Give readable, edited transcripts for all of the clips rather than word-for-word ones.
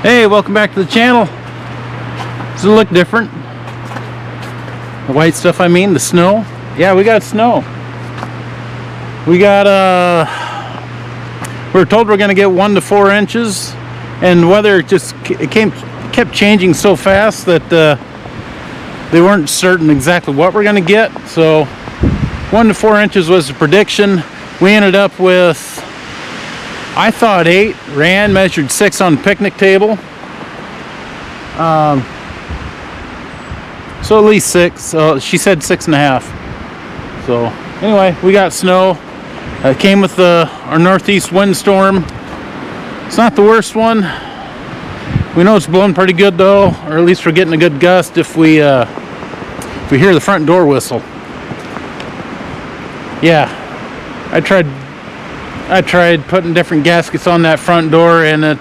Hey, welcome back to the channel. Does it look different? The white stuff, I mean, the snow. Yeah, we got snow. We got we were told we're gonna get 1 to 4 inches, and the weather just kept changing so fast that they weren't certain exactly what we're gonna get. So 1 to 4 inches was the prediction. We ended up with, I thought 8. Rand measured 6 on the picnic table. So at least 6. So she said 6.5. So anyway, we got snow. It came with our northeast windstorm. It's not the worst one. We know it's blowing pretty good though, or at least we're getting a good gust if we hear the front door whistle. Yeah, I tried putting different gaskets on that front door, and it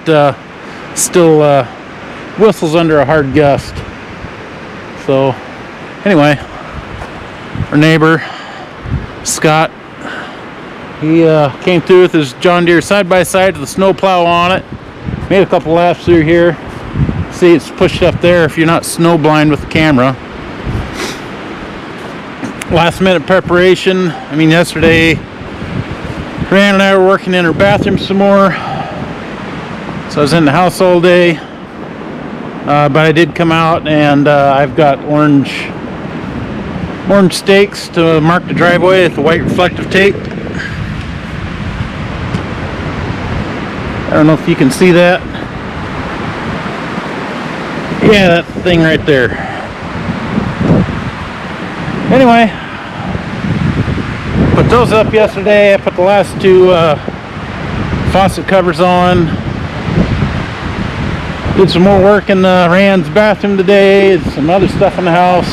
still whistles under a hard gust. So anyway, our neighbor Scott, he came through with his John Deere side-by-side with a snow plow on it. Made a couple laps through here. See, it's pushed up there if you're not snow blind with the camera. Last minute preparation. I mean, yesterday Rand and I were working in her bathroom some more, so I was in the house all day. But I did come out, and I've got orange stakes to mark the driveway with the white reflective tape. I don't know if you can see that. Yeah, that thing right there. Anyway, put those up yesterday. I put the last 2 faucet covers on. Did some more work in Rand's bathroom today. Did some other stuff in the house.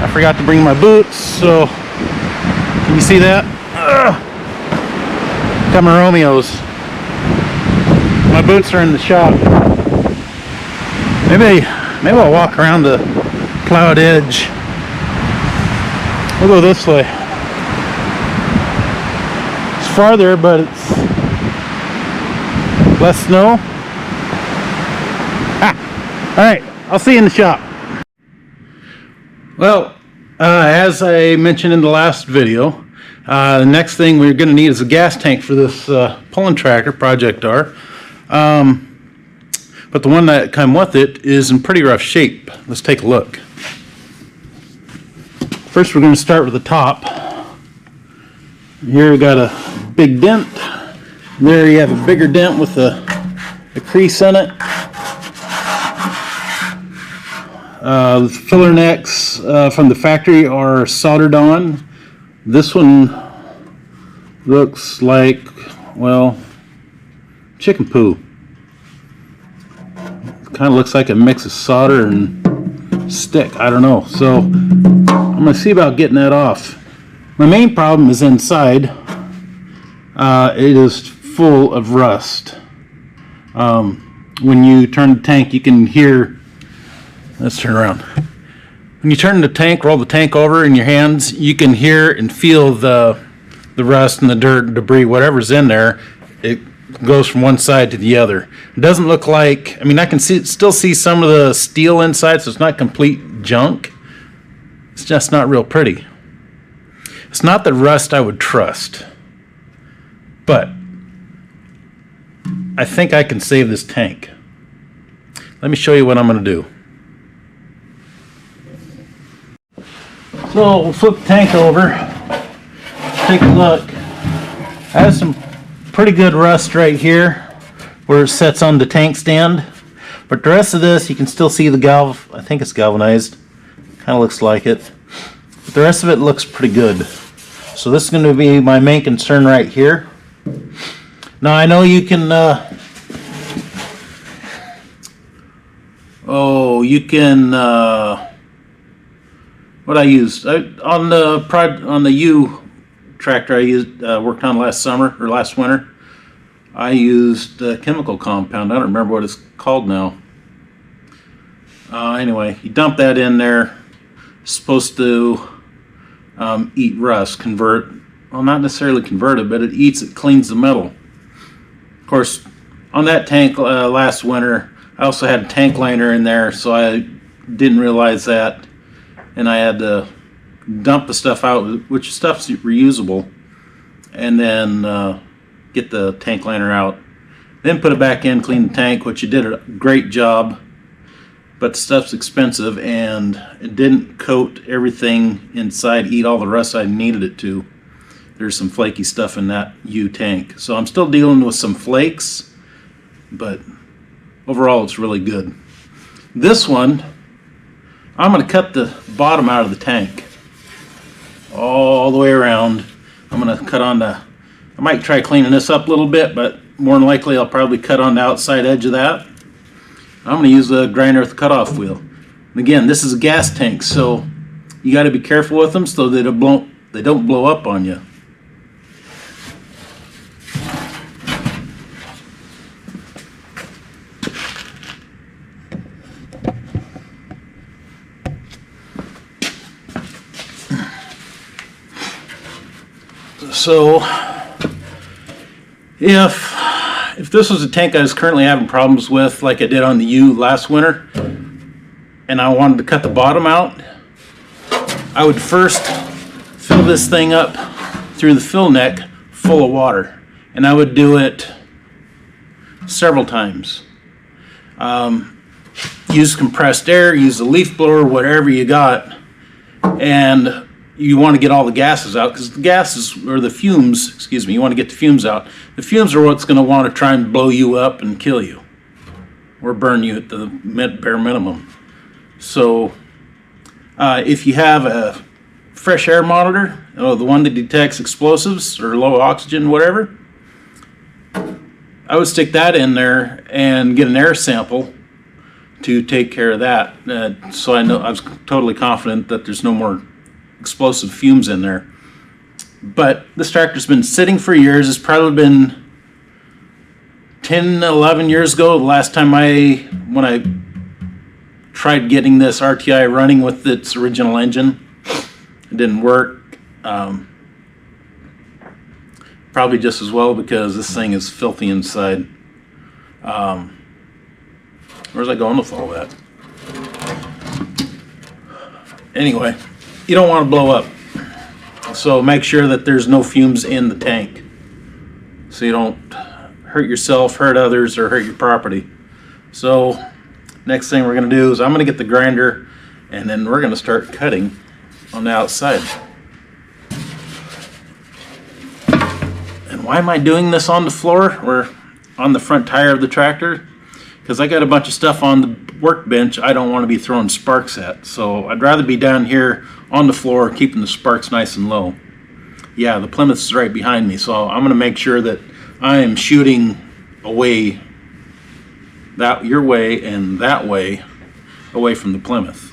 I forgot to bring my boots, so can you see that? Got my Romeos. My boots are in the shop. Maybe I'll walk around the plowed edge. We'll go this way. It's farther, but it's less snow. Alright, I'll see you in the shop. Well, as I mentioned in the last video, the next thing we're going to need is a gas tank for this pulling tractor, Project R. But the one that came with it is in pretty rough shape. Let's take a look. First, we're going to start with the top. Here we got a big dent. There you have a bigger dent with a crease in it. The filler necks from the factory are soldered on. This one looks like, well, chicken poo. Kind of looks like a mix of solder and stick. I don't know. So I'm going to see about getting that off. My main problem is inside. It is full of rust. When you turn the tank, you can hear. Let's turn around. When you turn the tank, roll the tank over in your hands, you can hear and feel the rust and the dirt and debris, whatever's in there. It goes from one side to the other. It doesn't look like, I mean, I can still see some of the steel inside, so it's not complete junk. It's just not real pretty. It's not the rust I would trust, but I think I can save this tank. Let me show you what I'm going to do. So we'll flip the tank over, take a look. I have some pretty good rust right here where it sets on the tank stand, but the rest of this you can still see the galv. I think it's galvanized, kind of looks like it, but the rest of it looks pretty good. So this is going to be my main concern right here. Now I know you can what I used on the U tractor I used worked on last summer or last winter. I used chemical compound. I don't remember what it's called now. Anyway, you dump that in there. It's supposed to eat rust, convert. Well, not necessarily convert it, but it cleans the metal. Of course, on that tank last winter, I also had a tank liner in there, so I didn't realize that, and I had to dump the stuff out, which stuff's reusable, and then get the tank liner out, then put it back in, clean the tank, which you did a great job, but the stuff's expensive and it didn't coat everything inside, eat all the rust I needed it to. There's some flaky stuff in that U tank, so I'm still dealing with some flakes, but overall it's really good. This one, I'm going to cut the bottom out of the tank all the way around. I'm going to cut on the, I might try cleaning this up a little bit, but more than likely I'll probably cut on the outside edge of that. I'm going to use a grinder with a cutoff wheel. And again, this is a gas tank, so you got to be careful with them so they don't blow up on you. So if this was a tank I was currently having problems with, like I did on the U last winter, and I wanted to cut the bottom out, I would first fill this thing up through the fill neck full of water, and I would do it several times. Use compressed air, use a leaf blower, whatever you got, and you want to get all the gases out, because the gases, or the fumes, excuse me, you want to get the fumes out. The fumes are what's going to want to try and blow you up and kill you, or burn you at the bare minimum. So if you have a fresh air monitor, the one that detects explosives or low oxygen, whatever, I would stick that in there and get an air sample to take care of that. So I was totally confident that there's no more explosive fumes in there. But this tractor's been sitting for years. It's probably been 10, 11 years ago, the last time when I tried getting this RTI running with its original engine. It didn't work. Probably just as well, because this thing is filthy inside. Where's I going with all that? Anyway, you don't want to blow up, so make sure that there's no fumes in the tank, so you don't hurt yourself, hurt others, or hurt your property. So next thing we're going to do is I'm going to get the grinder, and then we're going to start cutting on the outside. And why am I doing this on the floor or on the front tire of the tractor? Because I got a bunch of stuff on the workbench I don't want to be throwing sparks at, so I'd rather be down here on the floor keeping the sparks nice and low. Yeah, the Plymouth is right behind me, so I'm going to make sure that I am shooting away, your way and that way, away from the Plymouth.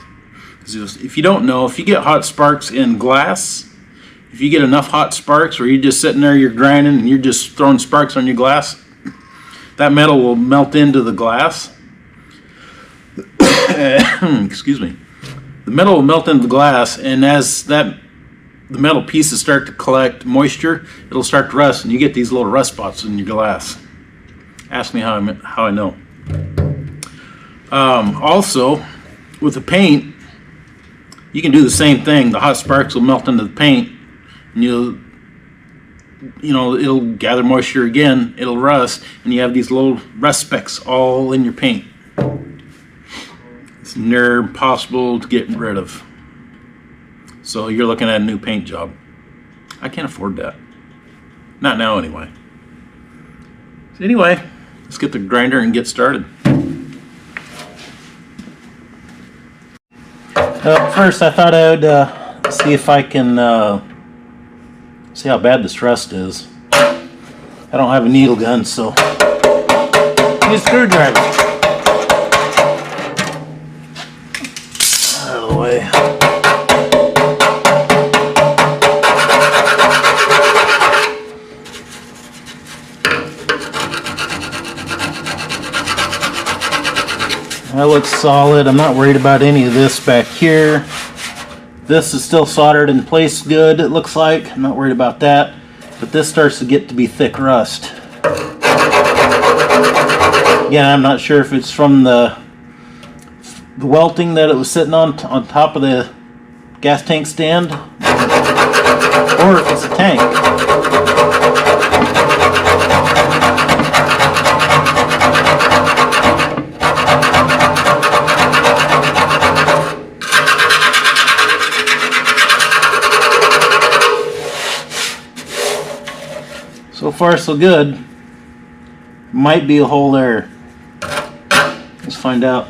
If you don't know, if you get hot sparks in glass, if you get enough hot sparks where you're just sitting there, you're grinding and you're just throwing sparks on your glass, that metal will melt into the glass. Excuse me. The metal will melt into the glass, and as the metal pieces start to collect moisture, it'll start to rust, and you get these little rust spots in your glass. Ask me how I know. Also, with the paint, you can do the same thing. The hot sparks will melt into the paint, and it'll gather moisture again, it'll rust, and you have these little rust specks all in your paint. It's near impossible to get rid of. So you're looking at a new paint job. I can't afford that. Not now anyway. So anyway, let's get the grinder and get started. First I thought I would see if I can see how bad this rust is. I don't have a needle gun, so use a screwdriver. Out of the way. That looks solid. I'm not worried about any of this back here. This is still soldered in place good, it looks like. I'm not worried about that. But this starts to get to be thick rust. Again, I'm not sure if it's from the welting that it was sitting on top of the gas tank stand, or if it's a tank. So far so good. Might be a hole there. Let's find out.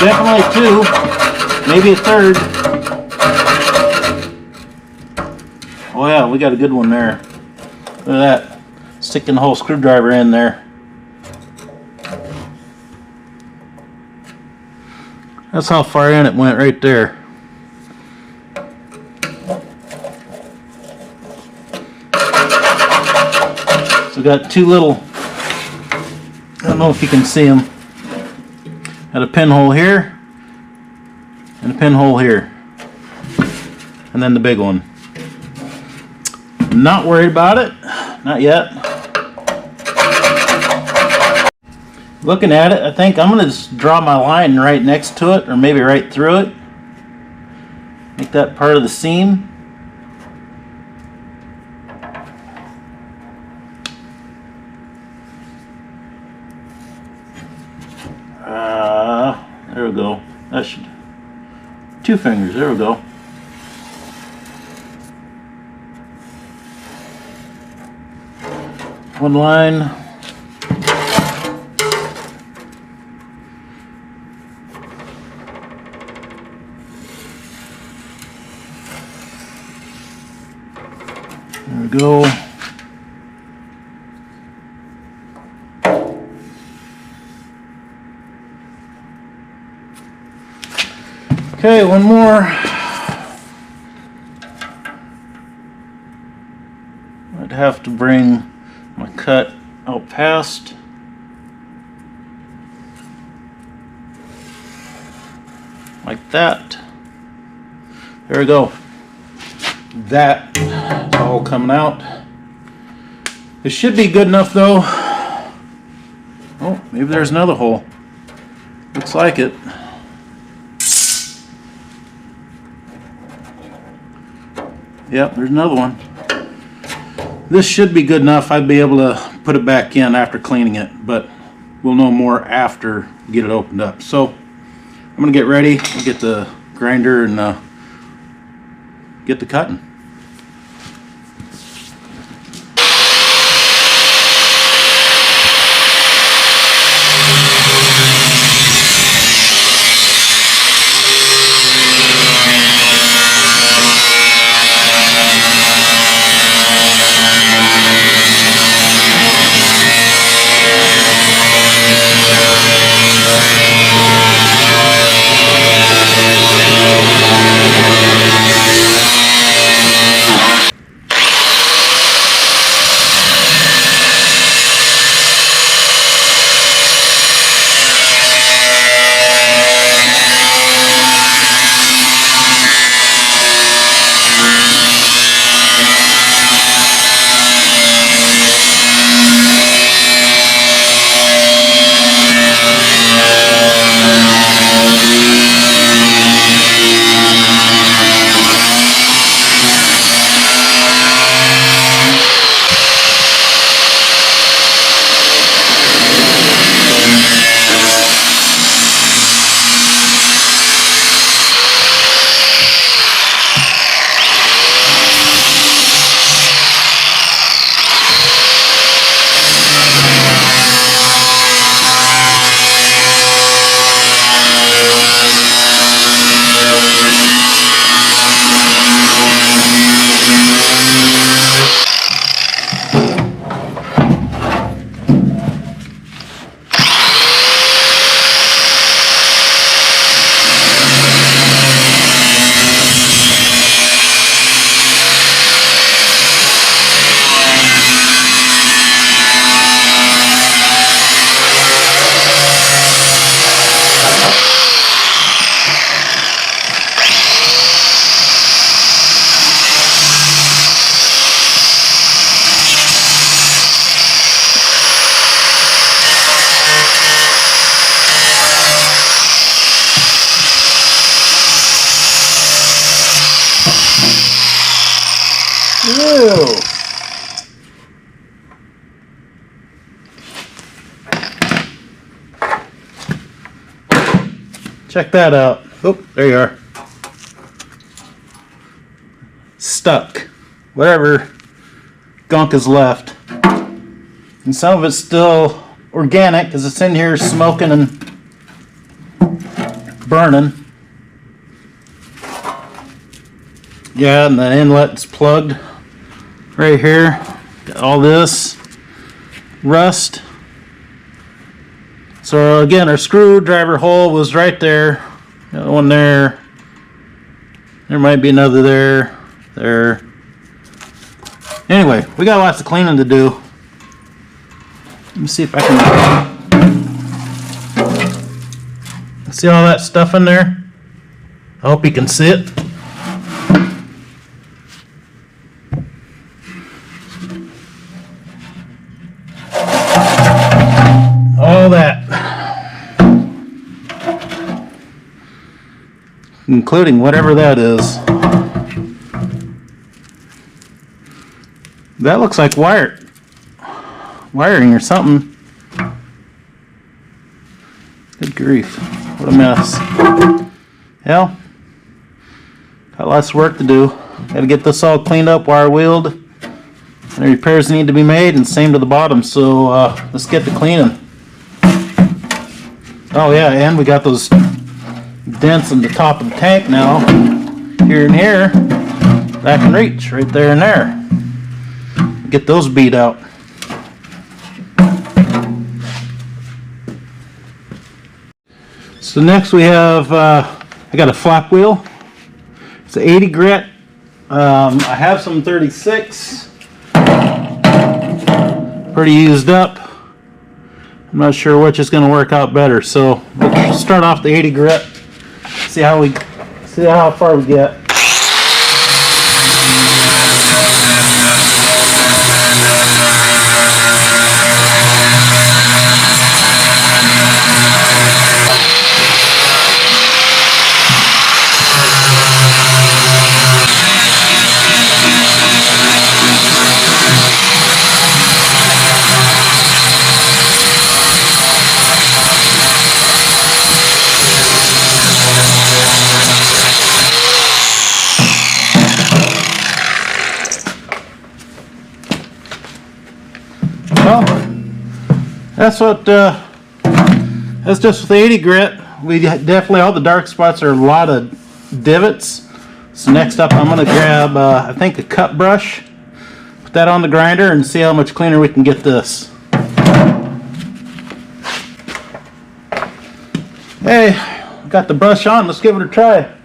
Definitely two, maybe a third. Oh yeah, we got a good one there. Look at that, sticking the whole screwdriver in there. That's how far in it went right there. So we got two little, I don't know if you can see them. Got a pinhole here and a pinhole here, and then the big one. Not worried about it, not yet. Looking at it, I think I'm gonna just draw my line right next to it, or maybe right through it. Make that part of the seam. There we go. That should, 2 fingers, there we go. One line. There we go. Okay, one more. I'd have to bring my cut out past. Like that. There we go. That is all coming out. It should be good enough though. Oh, maybe there's another hole. Looks like it. Yep, there's another one. This should be good enough. I'd be able to put it back in after cleaning it, but we'll know more after we get it opened up. So I'm gonna get ready, get the grinder and get the cutting. Check that out. Oh, there you are. Stuck. Whatever gunk is left. And some of it's still organic because it's in here smoking and burning. Yeah, and the inlet's plugged right here. Got all this rust. So again, our screwdriver hole was right there. Got one there. There might be another there. There. Anyway, we got lots of cleaning to do. Let me see if I can see all that stuff in there. I hope you can see it. All that, including whatever that is. That looks like wiring or something. Good grief, what a mess. Well, got lots of work to do. Got to get this all cleaned up, wire wheeled. Any repairs need to be made, and same to the bottom. So let's get to cleaning. Oh yeah, and we got those dents in the top of the tank now. Here and here, that can reach right there and there. Get those beat out. So next we have, I got a flap wheel. It's an 80 grit. I have some 36. Pretty used up. I'm not sure which is going to work out better, so we'll start off the 80 grit. See how far we get. Well, that's just with the 80 grit. We definitely, all the dark spots are a lot of divots. So next up I'm going to grab, I think, a cut brush, put that on the grinder, and see how much cleaner we can get this. Hey, got the brush on, let's give it a try.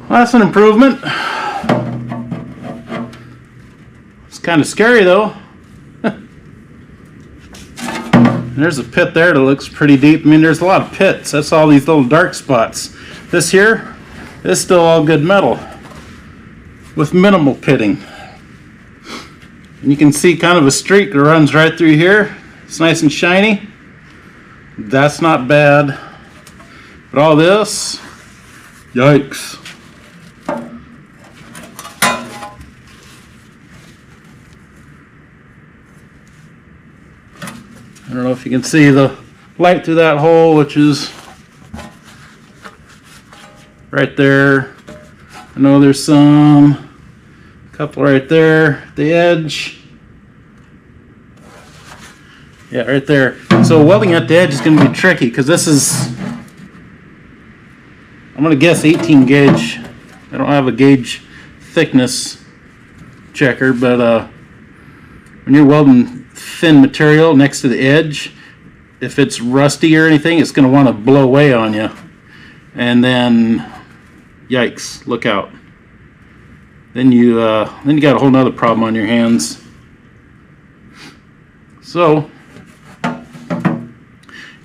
Well, that's an improvement. It's kind of scary though. There's a pit there that looks pretty deep. I mean, there's a lot of pits. That's all these little dark spots. This here is still all good metal with minimal pitting. And you can see kind of a streak that runs right through here. It's nice and shiny. That's not bad. But all this, yikes. I don't know if you can see the light through that hole, which is right there. I know there's a couple right there at the edge. Yeah, right there. So welding at the edge is going to be tricky because this is, I'm going to guess 18 gauge. I don't have a gauge thickness checker, but when you're welding thin material next to the edge, if it's rusty or anything, it's going to want to blow away on you, and then yikes, look out. then you got a whole nother problem on your hands. So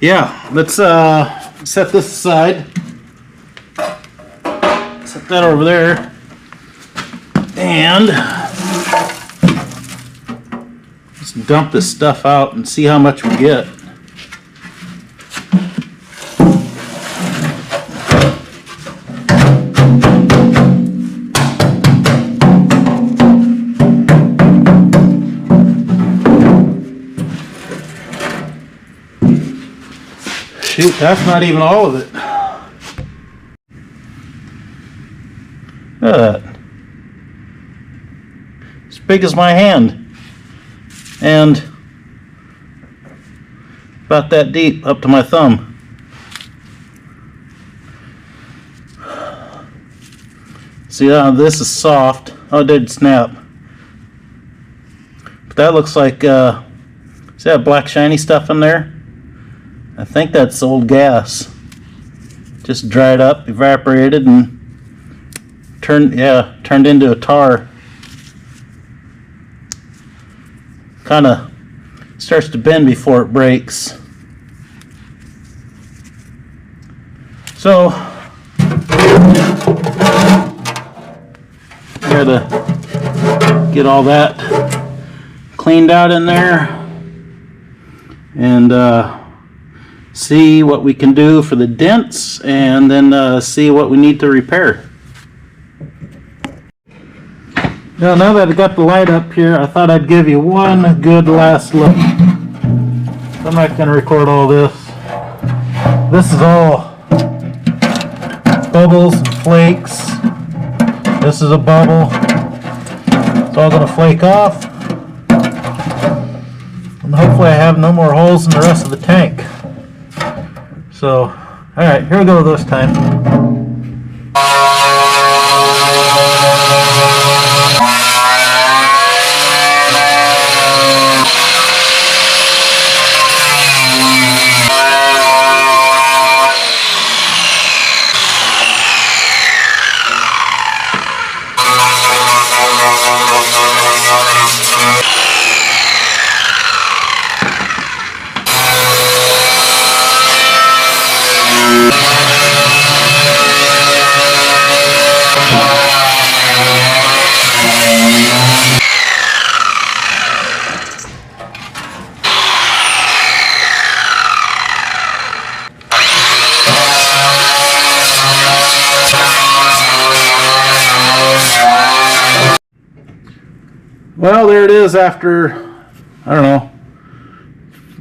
yeah, let's set this aside. Set that over there, and just dump this stuff out and see how much we get. Shoot, that's not even all of it. Look at that. As big as my hand. And about that deep up to my thumb. See, this is soft. Oh, it did snap. But that looks like, see that black shiny stuff in there? I think that's old gas. Just dried up, evaporated, and turned into a tar. Kind of starts to bend before it breaks. So gotta get all that cleaned out in there and see what we can do for the dents, and then see what we need to repair. Now that I got the light up here, I thought I'd give you one good last look. I'm not going to record all this. This is all bubbles and flakes. This is a bubble. It's all going to flake off. And hopefully I have no more holes in the rest of the tank. So, alright, here we go this time. Well, there it is after, I don't know,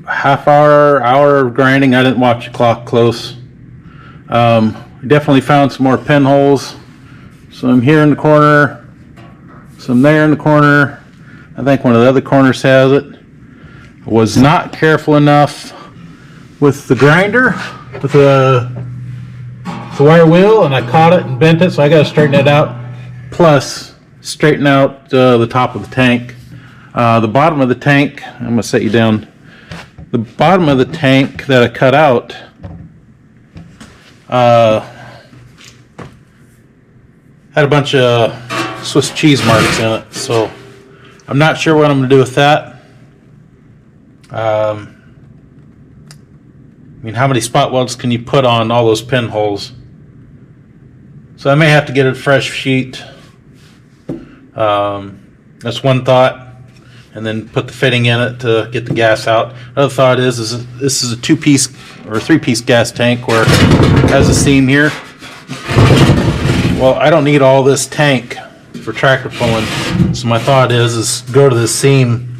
half hour of grinding. I didn't watch the clock close. Definitely found some more pinholes. Some here in the corner, some there in the corner. I think one of the other corners has it. I was not careful enough with the grinder, with the wire wheel, and I caught it and bent it, so I got to straighten it out. Plus, straighten out the top of the tank. The bottom of the tank, I'm going to set you down. The bottom of the tank that I cut out had a bunch of Swiss cheese marks in it, so I'm not sure what I'm going to do with that. I mean, how many spot welds can you put on all those pinholes? So I may have to get a fresh sheet. That's one thought, and then put the fitting in it to get the gas out. Another thought is this is a 2-piece or 3-piece gas tank where it has a seam here. Well, I don't need all this tank for tractor pulling, so my thought is go to this seam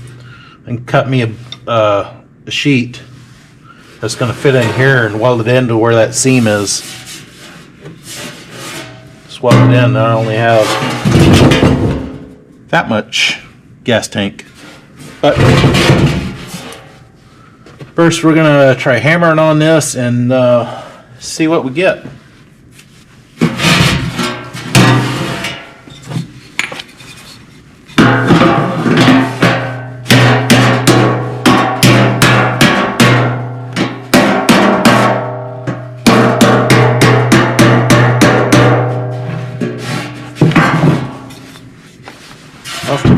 and cut me a sheet that's going to fit in here and weld it into where that seam is. Just weld it in. I only have that much gas tank. But first we're gonna try hammering on this and see what we get.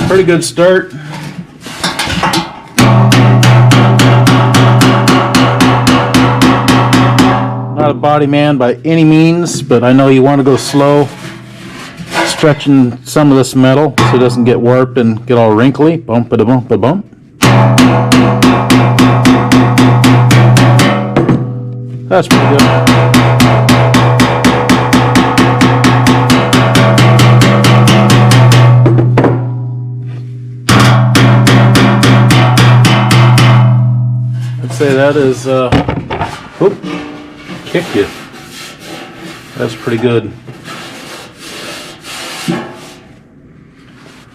Pretty good start. Not a body man by any means, but I know you want to go slow, stretching some of this metal so it doesn't get warped and get all wrinkly. Bump a bump a bump. That's pretty good. I'd say that is, oop, kicked you. That's pretty good.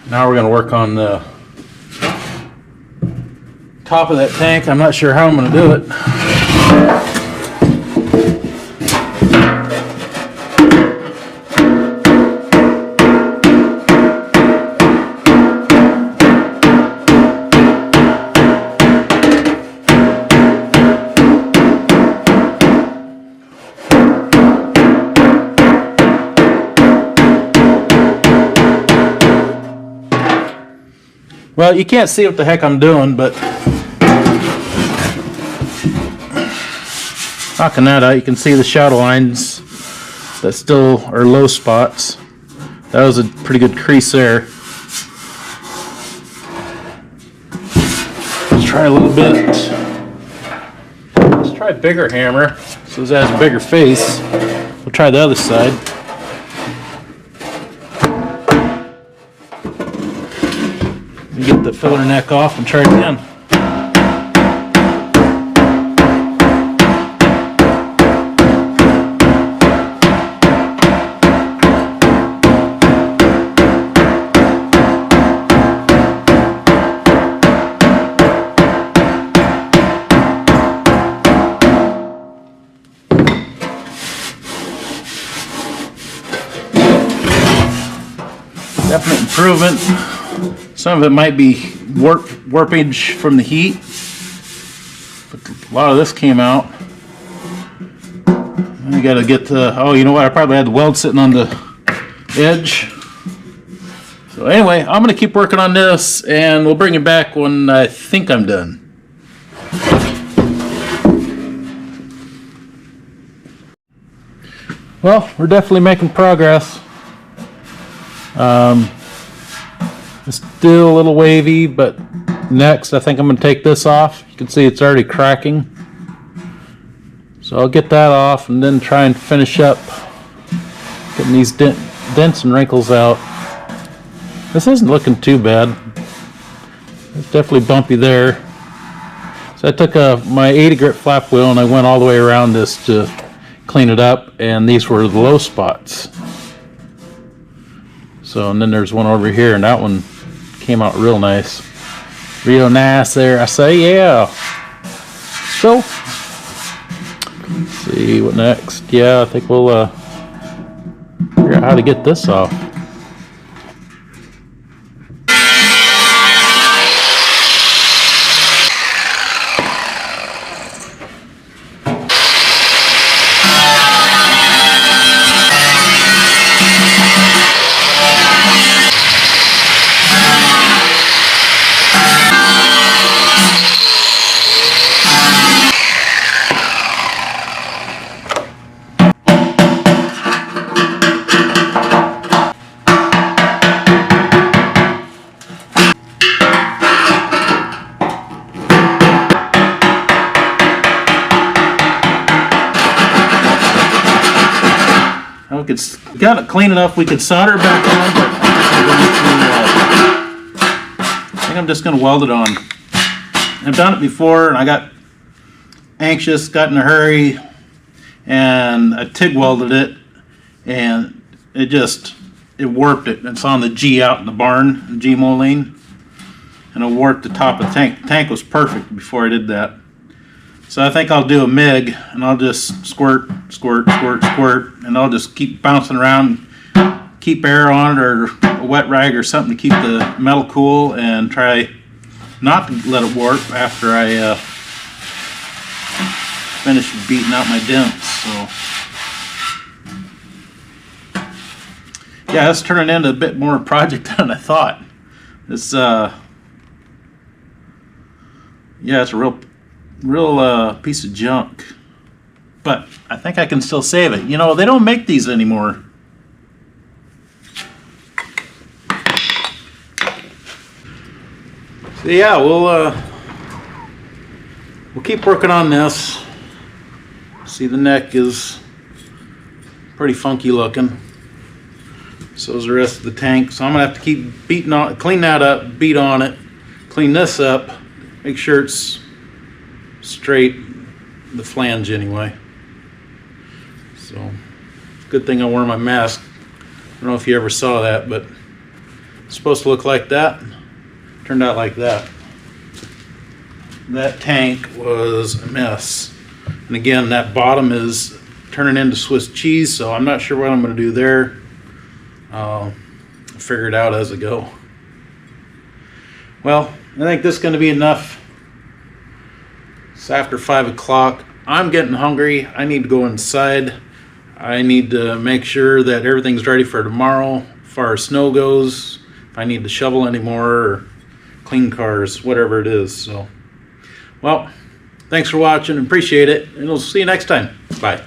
Now we're going to work on the top of that tank. I'm not sure how I'm going to do it. Well, you can't see what the heck I'm doing, but knocking that out, you can see the shadow lines that still are low spots. That was a pretty good crease there. Let's try a little bit. Let's try a bigger hammer, so this has a bigger face. We'll try the other side. Get the filler neck off and try it again. Definite improvement. Some of it might be warpage from the heat, but a lot of this came out. You got to get the, oh, you know what? I probably had the weld sitting on the edge. So anyway, I'm going to keep working on this, and we'll bring it back when I think I'm done. Well, we're definitely making progress. It's still a little wavy, but next I think I'm going to take this off. You can see it's already cracking. So I'll get that off and then try and finish up getting these dents and wrinkles out. This isn't looking too bad. It's definitely bumpy there. So I took my 80 grit flap wheel and I went all the way around this to clean it up, and these were the low spots. So, and then there's one over here, and that one came out real nice. Real nice there, I say, yeah. So, let's see what next. Yeah, I think we'll figure out how to get this off. We got it clean enough. We could solder it back on, but I think I'm just going to weld it on. I've done it before, and I got anxious, got in a hurry, and I TIG welded it, and it warped it. It's on the G out in the barn, the G moline, and it warped the top of the tank. The tank was perfect before I did that. So I think I'll do a MIG, and I'll just squirt, squirt, squirt, squirt, and I'll just keep bouncing around, keep air on it, or a wet rag or something to keep the metal cool, and try not to let it warp after I finish beating out my dents. So yeah, that's turning into a bit more project than I thought. It's yeah, it's a real piece of junk. But I think I can still save it. You know, they don't make these anymore. So yeah, we'll keep working on this. See, the neck is pretty funky looking. So is the rest of the tank. So I'm gonna have to keep beating on, clean that up, beat on it, clean this up, make sure it's straight, the flange anyway. So good thing I wore my mask. I don't know if you ever saw that, but it's supposed to look like that. Turned out like that. That tank was a mess. And again, that bottom is turning into Swiss cheese, so I'm not sure what I'm going to do there. I'll figure it out as I go. Well, I think this is going to be enough. It's after 5 o'clock. I'm getting hungry. I need to go inside. I need to make sure that everything's ready for tomorrow as far as snow goes. If I need to shovel anymore or clean cars, whatever it is. So, well, thanks for watching. Appreciate it. And we'll see you next time. Bye.